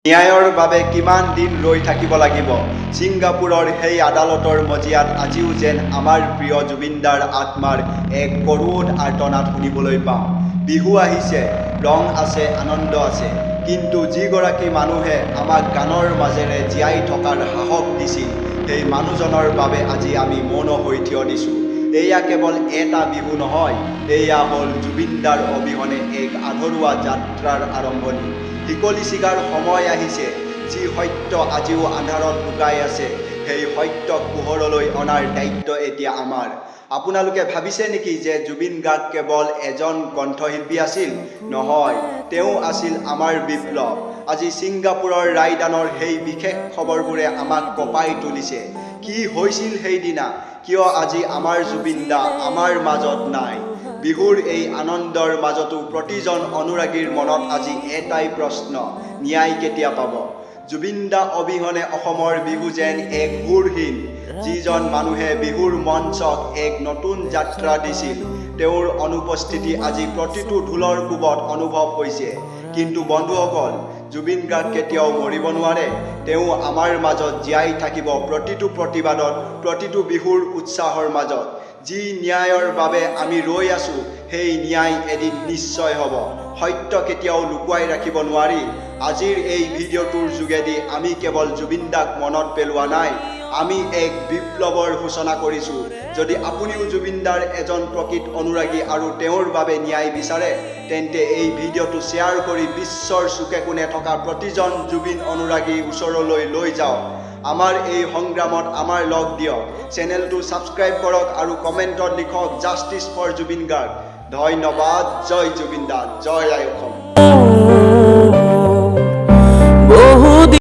ন্যায়ৰ বাবে কিমান দিন ৰৈ থাকিব লাগিব? ছিংগাপুৰৰ সেই আদালতৰ মজিয়াত আজিও যেন আমাৰ প্ৰিয় জুবিনদাৰ আত্মাৰ এক কৰুণ আৰ্তনাদ শুনিবলৈ পাওঁ। বিহু আহিছে, ৰং আছে, আনন্দ আছে, কিন্তু যিগৰাকী মানুহে আমাক গানৰ মাজেৰে জীয়াই থকাৰ সাহস দিছিল, সেই মানুহজনৰ বাবে আজি আমি মৌন হৈ থিয় দিছোঁ। এয়া কেৱল এটা বিহু নহয়, এয়া হ'ল জুবিনদাৰ অবিহনে এক আধৰুৱা যাত্ৰাৰ আৰম্ভণি। শিকলি ছিগাৰ সময় আহিছে। যি সত্য আজিও আন্ধাৰত লুকাই আছে, সেই সত্যক পোহৰলৈ অনাৰ দায়িত্ব এতিয়া আমাৰ। আপোনালোকে ভাবিছে নেকি যে জুবিন গাৰ্গ কেৱল এজন কণ্ঠশিল্পী আছিল? নহয়, তেওঁ আছিল আমাৰ বিপ্লৱ। আজি ছিংগাপুৰৰ ৰায়দানৰ সেই বিশেষ খবৰবোৰে আমাক কঁপাই তুলিছে। কি হৈছিল সেইদিনা? কিয় আজি আমাৰ জুবিনদা আমাৰ মাজত নাই? বিহুৰ এই আনন্দৰ মাজতো প্ৰতিজন অনুৰাগীৰ মনত আজি এটাই প্ৰশ্ন, ন্যায় কেতিয়া পাব? জুবিনদা অবিহনে অসমৰ বিহু যেন এক সুৰহীন। যিজন মানুহে বিহুৰ মঞ্চক এক নতুন যাত্ৰা দিছিল, তেওঁৰ অনুপস্থিতি আজি প্ৰতিটো ঢোলৰ কোবত অনুভৱ হৈছে। কিন্তু বন্ধুসকল, জুবিন গাৰ্গ কেতিয়াও মৰিব নোৱাৰে। তেওঁ আমাৰ মাজত জীয়াই থাকিব প্ৰতিটো প্ৰতিবাদত, প্ৰতিটো বিহুৰ উৎসাহৰ মাজত। যি ন্যায়ৰ বাবে আমি ৰৈ আছোঁ, সেই ন্যায় এদিন নিশ্চয় হ'ব। সত্য কেতিয়াও লুকুৱাই ৰাখিব নোৱাৰি। আজিৰ এই ভিডিঅ'টোৰ যোগেদি আমি কেৱল জুবিনদাক মনত পেলোৱা নাই, আমি এক বিপ্লৱৰ সূচনা কৰিছোঁ। যদি আপুনিও জুবিনদাৰ এজন প্ৰকৃত অনুৰাগী আৰু তেওঁৰ বাবে ন্যায় বিচাৰে, তেন্তে এই ভিডিঅ'টো শ্বেয়াৰ কৰি বিশ্বৰ চুকে কোণে থকা প্ৰতিজন জুবিন অনুৰাগীৰ ওচৰলৈ লৈ যাওক। আমাৰ এই সংগ্ৰামত আমাৰ লগ দিয়ক। চেনেলটো ছাবস্ক্ৰাইব কৰক আৰু কমেণ্টত লিখক জাষ্টিছ ফৰ জুবিন গাৰ্গ। ধন্যবাদ। জয় জুবিনদা, জয় আই অসম।